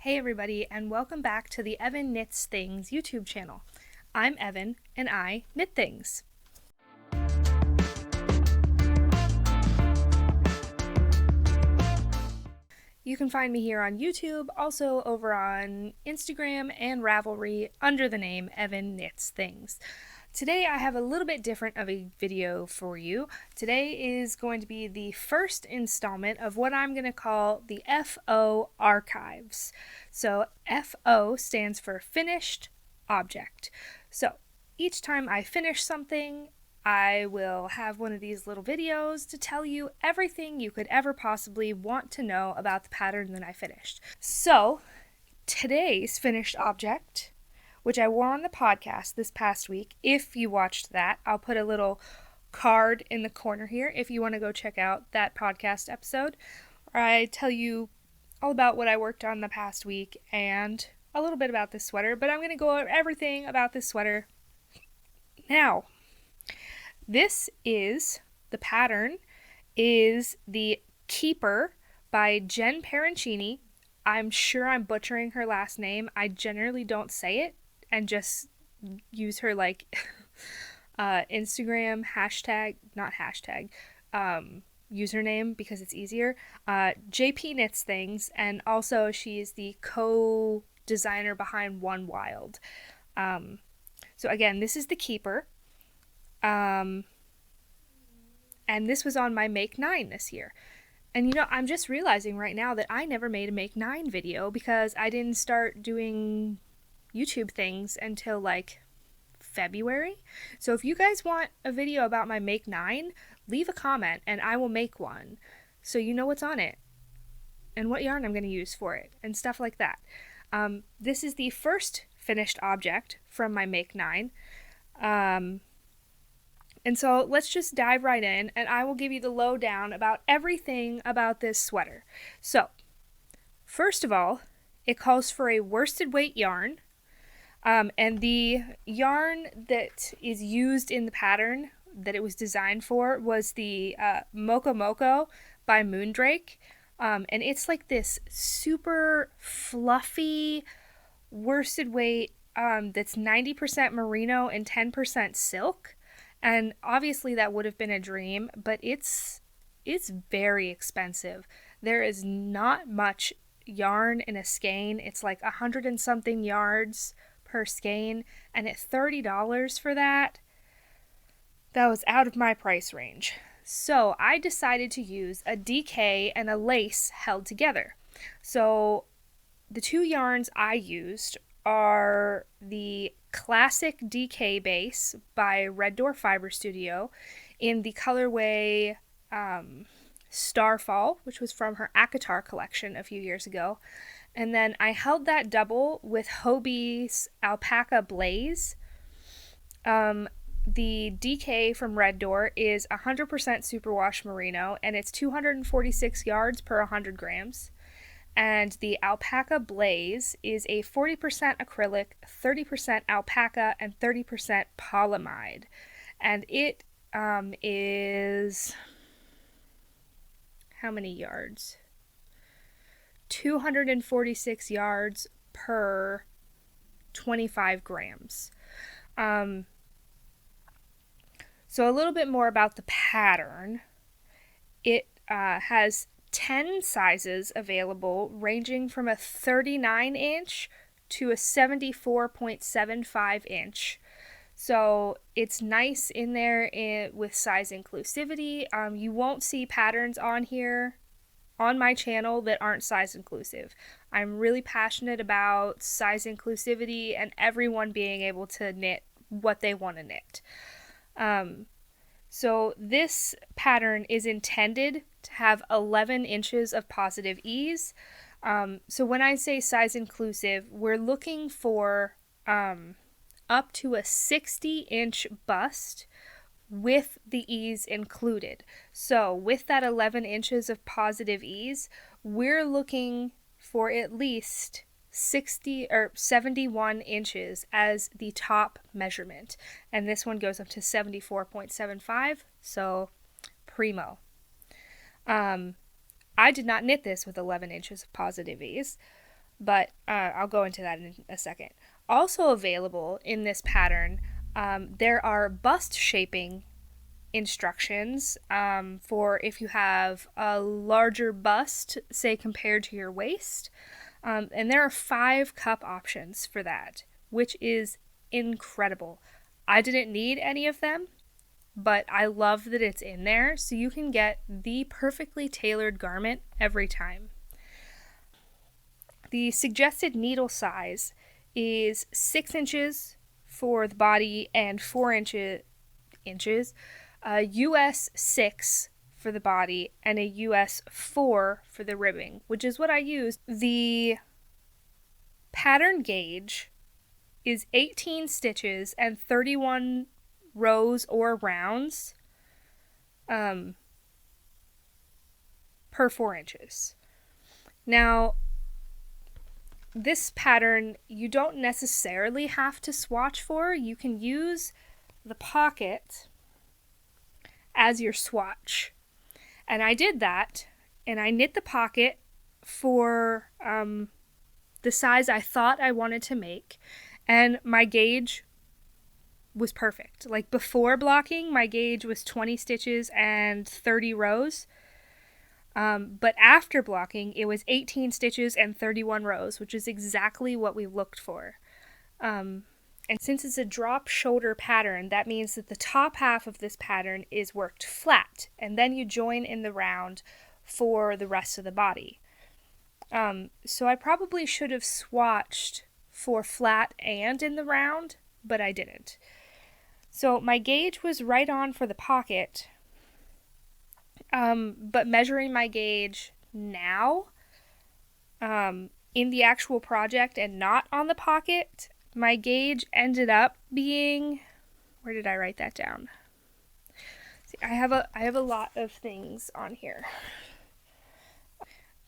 Hey everybody, and welcome back to the Evan Knits Things YouTube channel. I'm Evan, and I knit things. You can find me here on YouTube, also over on Instagram and Ravelry under the name Evan Knits Things. Today I have a little bit different of a video for you. Today is going to be the first installment of what I'm going to call the FO Archives. So FO stands for Finished Object. So each time I finish something, I will have one of these little videos to tell you everything you could ever possibly want to know about the pattern that I finished. So today's finished object, which I wore on the podcast this past week. If you watched that, I'll put a little card in the corner here if you want to go check out that podcast episode, where I tell you all about what I worked on the past week and a little bit about this sweater, but I'm going to go over everything about this sweater now. This is, the pattern is the Keeper by Jen Parancini. I'm sure I'm butchering her last name. I generally don't say it and just use her Instagram username because it's easier. JP Knits Things, and also she is the co-designer behind One Wild. So again, this is the Keeper. And this was on my Make 9 this year. And I'm just realizing right now that I never made a Make 9 video because I didn't start doing YouTube things until February. So if you guys want a video about my Make 9, leave a comment and I will make one so you know what's on it and what yarn I'm going to use for it and stuff like that. This is the first finished object from my Make 9. And so let's just dive right in and I will give you the lowdown about everything about this sweater. So, first of all, it calls for a worsted weight yarn. And the yarn that is used in the pattern that it was designed for was the Mocha Moco by Moondrake. And it's like this super fluffy worsted weight that's 90% merino and 10% silk. And obviously that would have been a dream, but it's very expensive. There is not much yarn in a skein. It's like 100 and something yards per skein, and at $30 for that was out of my price range. So I decided to use a DK and a lace held together. So the two yarns I used are the classic DK base by Red Door Fiber Studio in the colorway Starfall, which was from her Akatar collection a few years ago. And then I held that double with Hobie's Alpaca Blaze. The DK from Red Door is 100% superwash merino, and it's 246 yards per 100 grams. And the Alpaca Blaze is a 40% acrylic, 30% alpaca, and 30% polyamide. And it is... how many yards? 246 yards per 25 grams. So a little bit more about the pattern. It has 10 sizes available, ranging from a 39 inch to a 74.75 inch. So it's nice in there with size inclusivity. You won't see patterns on here on my channel that aren't size inclusive. I'm really passionate about size inclusivity and everyone being able to knit what they want to knit. So this pattern is intended to have 11 inches of positive ease. So when I say size inclusive, we're looking for up to a 60-inch bust with the ease included. So with that 11 inches of positive ease, we're looking for at least 60 or 71 inches as the top measurement. And this one goes up to 74.75, so primo. I did not knit this with 11 inches of positive ease. but I'll go into that in a second. Also available in this pattern, there are bust shaping instructions for if you have a larger bust, say compared to your waist. And there are 5 cup options for that, which is incredible. I didn't need any of them, but I love that it's in there, so you can get the perfectly tailored garment every time. The suggested needle size is 6 inches for the body and 4 inches, US 6 for the body, and a US 4 for the ribbing, which is what I used. The pattern gauge is 18 stitches and 31 rows or rounds per 4 inches. Now, this pattern you don't necessarily have to swatch for. You can use the pocket as your swatch. And I did that, and I knit the pocket for the size I thought I wanted to make, and my gauge was perfect. Like before blocking, my gauge was 20 stitches and 30 rows. But after blocking, it was 18 stitches and 31 rows, which is exactly what we looked for. And since it's a drop shoulder pattern, that means that the top half of this pattern is worked flat, and then you join in the round for the rest of the body. So I probably should have swatched for flat and in the round, but I didn't. So my gauge was right on for the pocket, but measuring my gauge now, in the actual project and not on the pocket, my gauge ended up being, where did I write that down? See, I have a lot of things on here.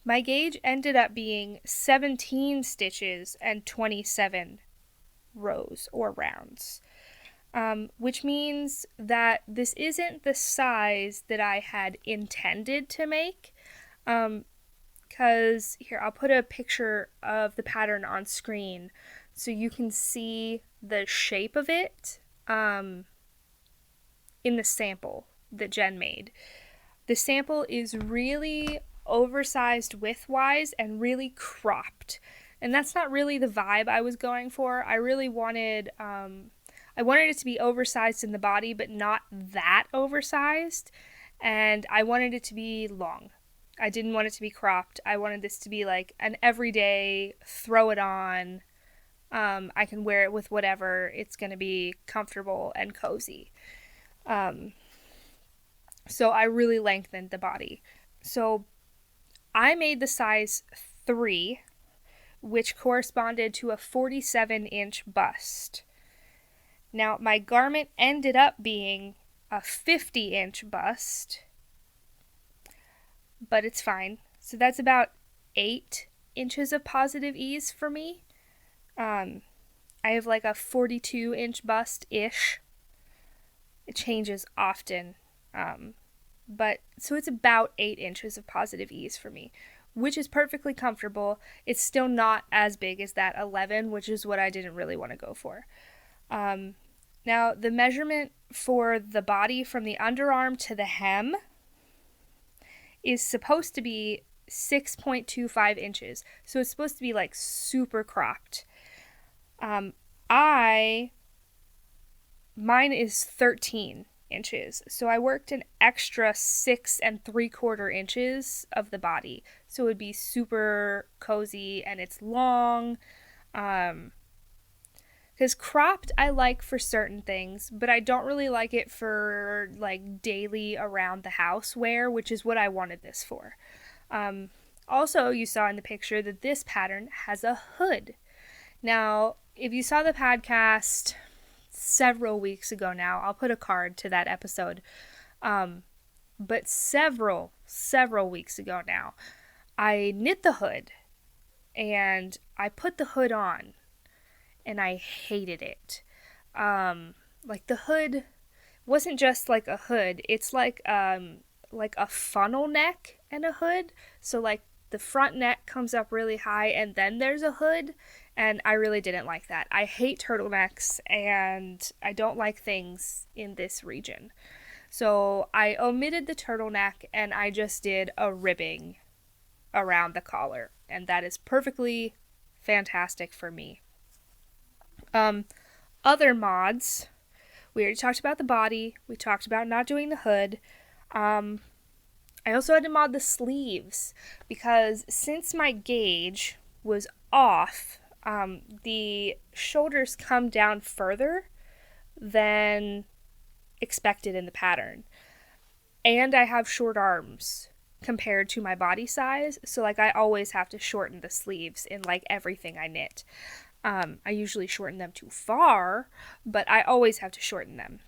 My gauge ended up being 17 stitches and 27 rows or rounds, which means that this isn't the size that I had intended to make, because here, I'll put a picture of the pattern on screen so you can see the shape of it in the sample that Jen made. The sample is really oversized width-wise and really cropped, and that's not really the vibe I was going for. I really wanted it to be oversized in the body, but not that oversized, and I wanted it to be long. I didn't want it to be cropped. I wanted this to be like an everyday, throw it on, I can wear it with whatever, it's going to be comfortable and cozy. So I really lengthened the body. So I made the size 3, which corresponded to a 47-inch bust. Now, my garment ended up being a 50-inch bust, but it's fine. So that's about 8 inches of positive ease for me. I have like a 42-inch bust-ish. It changes often. But so it's about 8 inches of positive ease for me, which is perfectly comfortable. It's still not as big as that 11, which is what I didn't really want to go for. Now, the measurement for the body from the underarm to the hem is supposed to be 6.25 inches. So it's supposed to be like super cropped. Mine is 13 inches. So I worked an extra 6 3/4 inches of the body. So it would be super cozy, and it's long. Because cropped I like for certain things, but I don't really like it for like daily around the house wear, which is what I wanted this for. Also, you saw in the picture that this pattern has a hood. Now, if you saw the podcast several weeks ago now, I'll put a card to that episode. But several weeks ago now, I knit the hood and I put the hood on, and I hated it. Like the hood wasn't just like a hood, it's like a funnel neck and a hood. So like the front neck comes up really high and then there's a hood, and I really didn't like that. I hate turtlenecks and I don't like things in this region. So I omitted the turtleneck and I just did a ribbing around the collar, and that is perfectly fantastic for me. Other mods, we already talked about the body, we talked about not doing the hood. I also had to mod the sleeves because since my gauge was off, the shoulders come down further than expected in the pattern. And I have short arms compared to my body size, so like I always have to shorten the sleeves in like everything I knit. I usually shorten them too far, but I always have to shorten them.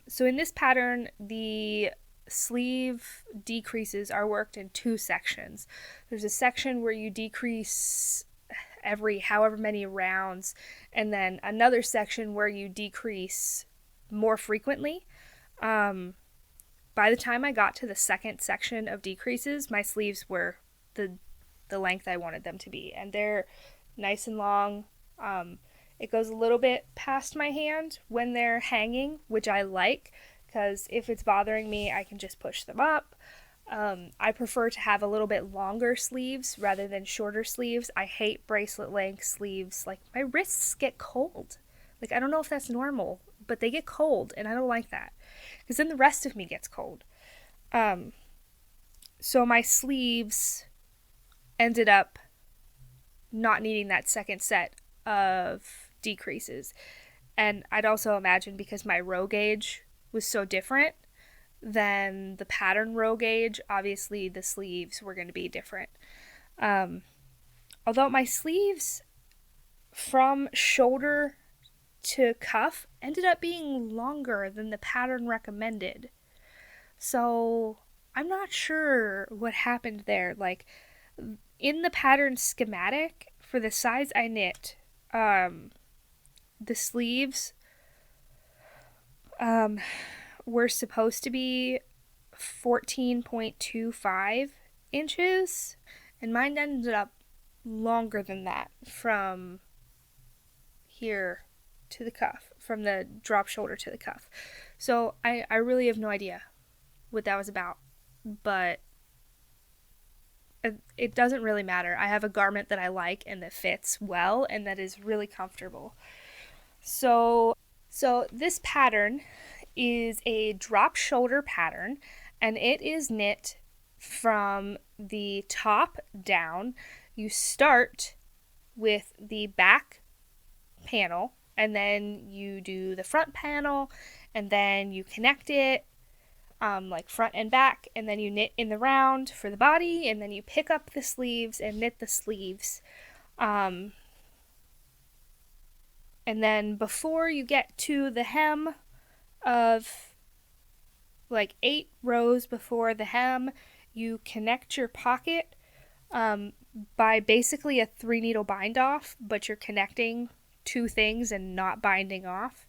So in this pattern, the sleeve decreases are worked in two sections. There's a section where you decrease every however many rounds, and then another section where you decrease more frequently. By the time I got to the second section of decreases, my sleeves were the length I wanted them to be, and they're nice and long. It goes a little bit past my hand when they're hanging, which I like, because if it's bothering me, I can just push them up. I prefer to have a little bit longer sleeves rather than shorter sleeves. I hate bracelet length sleeves. Like, my wrists get cold. Like, I don't know if that's normal, but they get cold, and I don't like that, because then the rest of me gets cold. So my sleeves ended up not needing that second set of decreases. And I'd also imagine because my row gauge was so different than the pattern row gauge, obviously the sleeves were going to be different. Although my sleeves from shoulder to cuff ended up being longer than the pattern recommended. So I'm not sure what happened there. Like, in the pattern schematic for the size I knit, the sleeves were supposed to be 14.25 inches, and mine ended up longer than that from here to the cuff, from the drop shoulder to the cuff. So I really have no idea what that was about, but it doesn't really matter. I have a garment that I like and that fits well and that is really comfortable. So this pattern is a drop shoulder pattern, and it is knit from the top down. You start with the back panel, and then you do the front panel, and then you connect it like front and back, and then you knit in the round for the body, and then you pick up the sleeves and knit the sleeves. And then before you get to the hem of like 8 rows before the hem, you connect your pocket by basically a 3 needle bind off, but you're connecting two things and not binding off.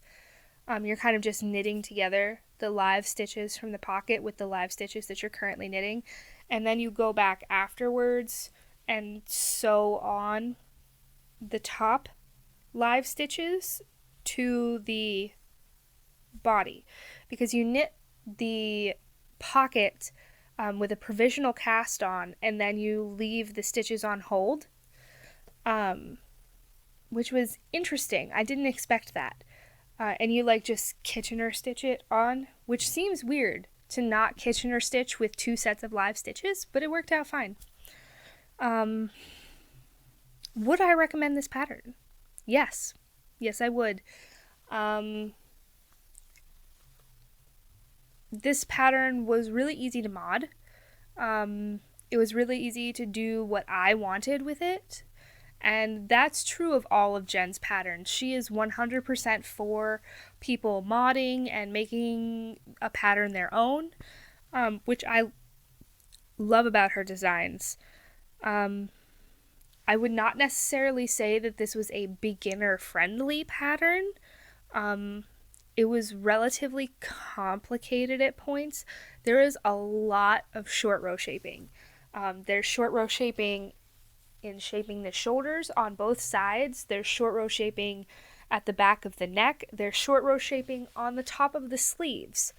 You're kind of just knitting together the live stitches from the pocket with the live stitches that you're currently knitting, and then you go back afterwards and sew on the top live stitches to the body, because you knit the pocket with a provisional cast on, and then you leave the stitches on hold, which was interesting. I didn't expect that. And you like just Kitchener stitch it on, which seems weird to not Kitchener stitch with 2 sets of live stitches, but it worked out fine. Would I recommend this pattern? Yes, I would. This pattern was really easy to mod. It was really easy to do what I wanted with it. And that's true of all of Jen's patterns. She is 100% for people modding and making a pattern their own, which I love about her designs. I would not necessarily say that this was a beginner-friendly pattern. It was relatively complicated at points. There is a lot of short row shaping. There's short row shaping in shaping the shoulders on both sides. There's short row shaping at the back of the neck. There's short row shaping on the top of the sleeves.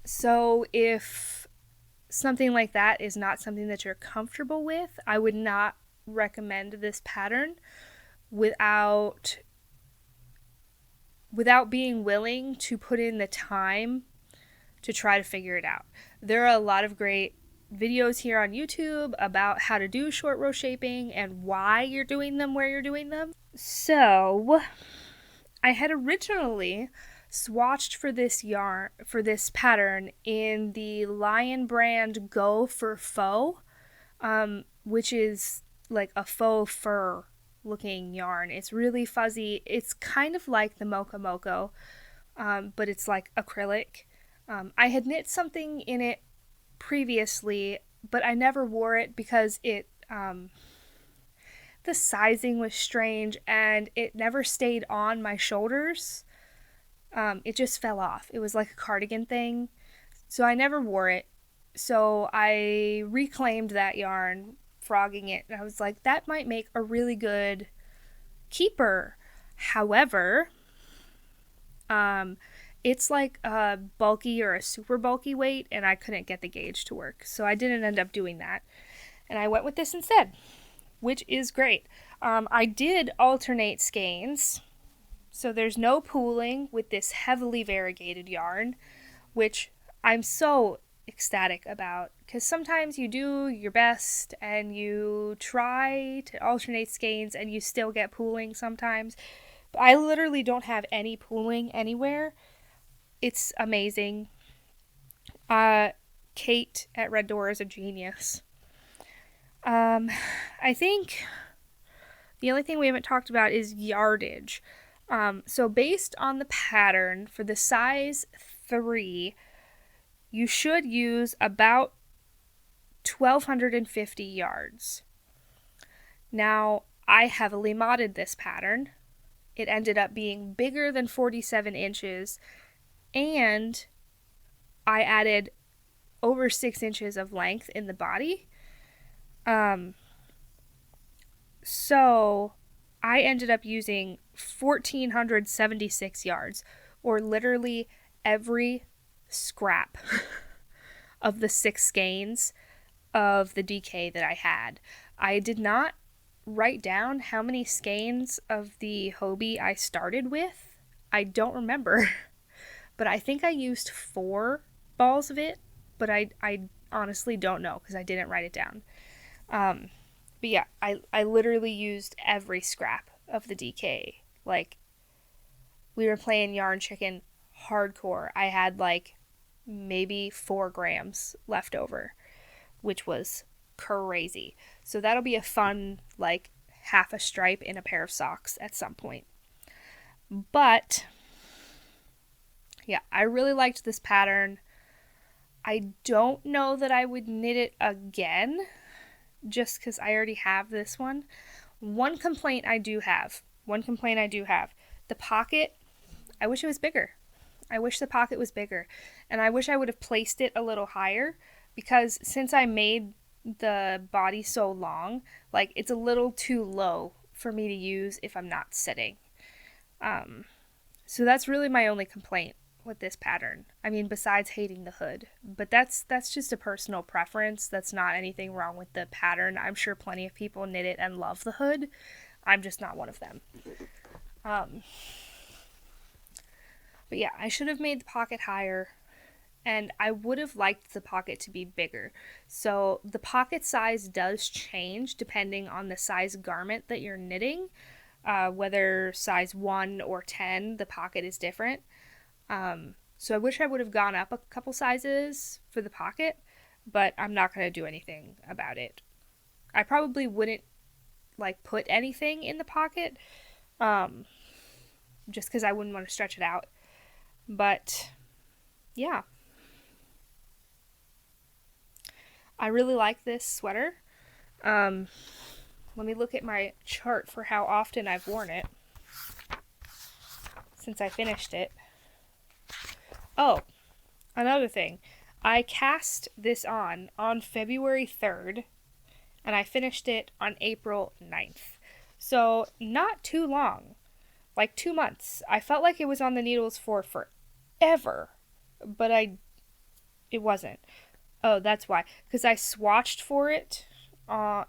So if something like that is not something that you're comfortable with, I would not recommend this pattern without being willing to put in the time to try to figure it out. There are a lot of great videos here on YouTube about how to do short row shaping and why you're doing them where you're doing them. So I had originally swatched for this pattern in the Lion brand Go for Faux, which is like a faux fur looking yarn. It's really fuzzy. It's kind of like the Mocha Moco, but it's like acrylic. I had knit something in it previously, but I never wore it because the sizing was strange and it never stayed on my shoulders. It just fell off. It was like a cardigan thing, so I never wore it. So I reclaimed that yarn, frogging it, and I was like, that might make a really good keeper. However, it's like a bulky or a super bulky weight, and I couldn't get the gauge to work, so I didn't end up doing that, and I went with this instead, which is great. I did alternate skeins, so there's no pooling with this heavily variegated yarn, which I'm so ecstatic about, because sometimes you do your best and you try to alternate skeins and you still get pooling sometimes. But I literally don't have any pooling anywhere. It's amazing. Kate at Red Door is a genius. I think the only thing we haven't talked about is yardage. So based on the pattern, for the size 3, you should use about 1,250 yards. Now, I heavily modded this pattern. It ended up being bigger than 47 inches, and I added over 6 inches of length in the body. So I ended up using 1,476 yards, or literally every scrap of the 6 skeins of the DK that I had. I did not write down how many skeins of the Hobie I started with. I don't remember, but I think I used 4 balls of it, but I honestly don't know because I didn't write it down. But yeah, I literally used every scrap of the DK. Like, we were playing Yarn Chicken hardcore. I had like maybe 4 grams left over, which was crazy. So that'll be a fun, like, half a stripe in a pair of socks at some point. But yeah, I really liked this pattern. I don't know that I would knit it again, just because I already have this one. One complaint I do have. The pocket, I wish it was bigger. I wish the pocket was bigger. And I wish I would have placed it a little higher, because since I made the body so long, like, it's a little too low for me to use if I'm not sitting. So that's really my only complaint with this pattern. I mean, besides hating the hood. But that's just a personal preference. That's not anything wrong with the pattern. I'm sure plenty of people knit it and love the hood. I'm just not one of them. But yeah, I should have made the pocket higher, and I would have liked the pocket to be bigger. So the pocket size does change depending on the size garment that you're knitting. Whether size 1 or 10, the pocket is different. So I wish I would have gone up a couple sizes for the pocket, but I'm not going to do anything about it. I probably wouldn't, like, put anything in the pocket, just because I wouldn't want to stretch it out. But yeah, I really like this sweater. Let me look at my chart for how often I've worn it since I finished it. Oh, another thing. I cast this on February 3rd, and I finished it on April 9th. So, not too long. Like 2 months. I felt like it was on the needles for forever, but it wasn't. Oh, that's why. Because I swatched for it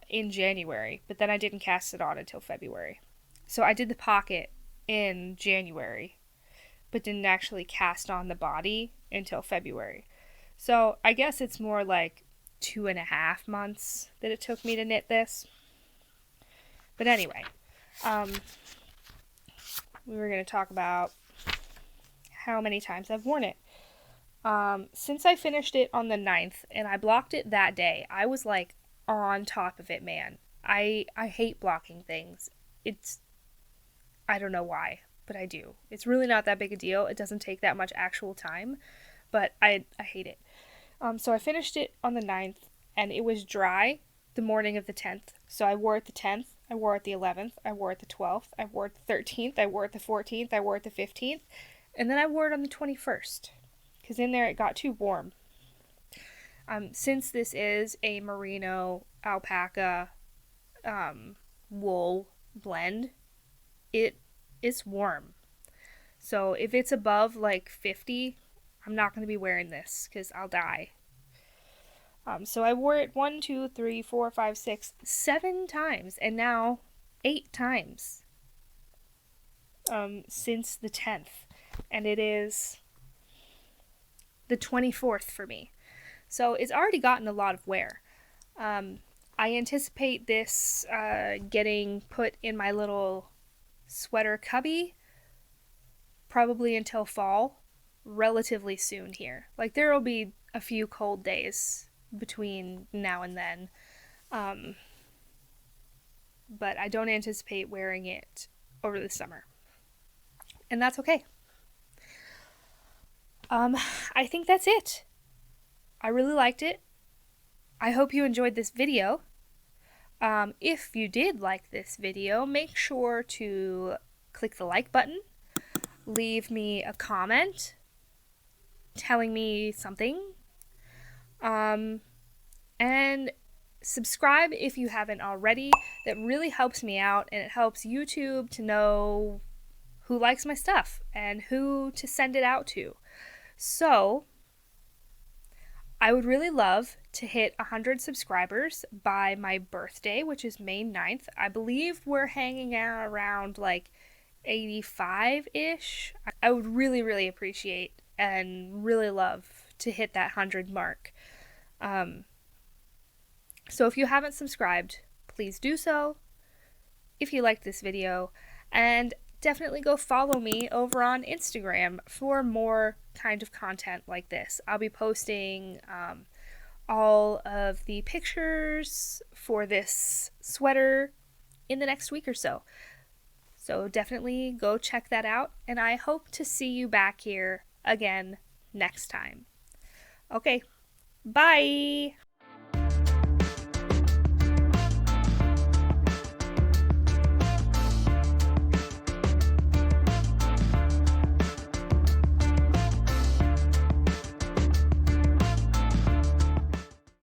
in January, but then I didn't cast it on until February. So I did the pocket in January, but didn't actually cast on the body until February. So I guess it's more like 2.5 months that it took me to knit this. But anyway, we were going to talk about how many times I've worn it. Since I finished it on the 9th and I blocked it that day, I was like on top of it, man. I hate blocking things. I don't know why, but I do. It's really not that big a deal. It doesn't take that much actual time, but I hate it. So I finished it on the 9th, and it was dry the morning of the 10th. So I wore it the 10th, I wore it the 11th, I wore it the 12th, I wore it the 13th, I wore it the 14th, I wore it the 15th, and then I wore it on the 21st, because in there it got too warm. Since this is a merino alpaca wool blend, it is warm. So if it's above like 50, I'm not going to be wearing this because I'll die. So I wore it 1, 2, 3, 4, 5, 6, 7 times, and now 8 times since the 10th. And it is the 24th for me. So it's already gotten a lot of wear. I anticipate this getting put in my little sweater cubby probably until fall, relatively soon here. Like there will be a few cold days between now and then, but I don't anticipate wearing it over the summer, and that's okay. I think that's it. I really liked it. I hope you enjoyed this video. If you did like this video, make sure to click the like button, leave me a comment telling me something, and subscribe if you haven't already. That really helps me out, and it helps YouTube to know who likes my stuff and who to send it out to. So I would really love to hit 100 subscribers by my birthday, which is May 9th. I believe we're hanging out around like 85-ish. I would really, really appreciate and really love to hit that 100 mark. So if you haven't subscribed, please do so if you liked this video, and definitely go follow me over on Instagram for more kind of content like this. I'll be posting all of the pictures for this sweater in the next week or so. So definitely go check that out, and I hope to see you back here again next time. Okay, bye!